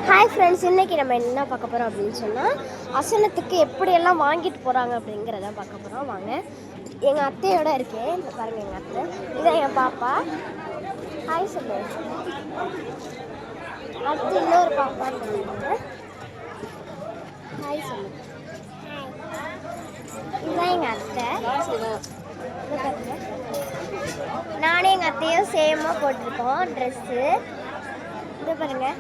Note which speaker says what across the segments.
Speaker 1: Hi friends, இன்றைக்கி நம்ம என்ன பார்க்க போகிறோம் அப்படின்னு சொன்னால் அசனத்துக்கு எப்படியெல்லாம் வாங்கிட்டு போகிறாங்க அப்படிங்கிறத பார்க்க போகிறோம். வாங்க, எங்கள் அத்தையோட இருக்கேன். இந்த பாருங்கள், எங்கள் அத்தை, இதான் என் பாப்பா. ஹாய் சொல்லு. அடுத்து இன்னொரு பாப்பா சொல்லுங்க. ஹாய் சொல்லு. இதுதான் எங்கள் அத்தை. இதை பாருங்க, நானே எங்கள் அத்தையும் சேமாக போட்டிருக்கோம் ட்ரெஸ்ஸு. இதை பாருங்கள்,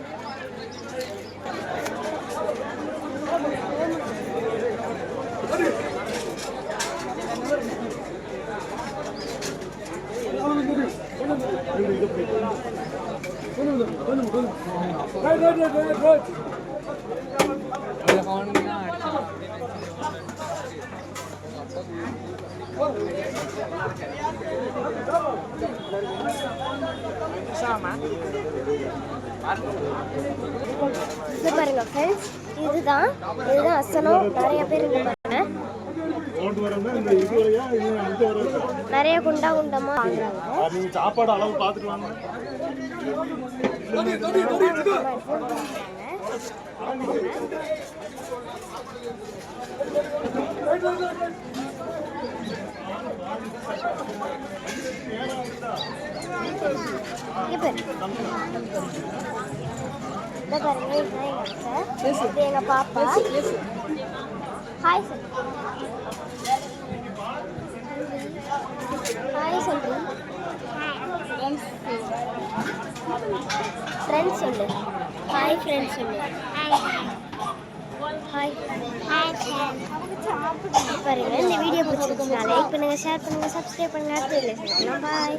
Speaker 1: இது பாருங்க ஃப்ரெண்ட்ஸ், இதுதான் அசனம். நிறைய பேர் இங்க பாருங்க, நிறைய குண்டா குண்டமா வாங்குறாங்க.
Speaker 2: சாப்பாடு அளவு பார்த்துட்டு வாங்க.
Speaker 1: எங்க பாப்பா. Hi sir. ஹாய் சொல்றேன். ஃப்ரெண்ட்ஸ் சொல்லு. ஹாய் ஃப்ரெண்ட்ஸ் சொல்லு. ஹாய். பாருங்க, இந்த வீடியோ பிடிச்சிருக்குன்னா லைக் பண்ணுங்க, ஷேர் பண்ணுங்க, சப்ஸ்கிரைப் பண்ணுங்க. பாய்.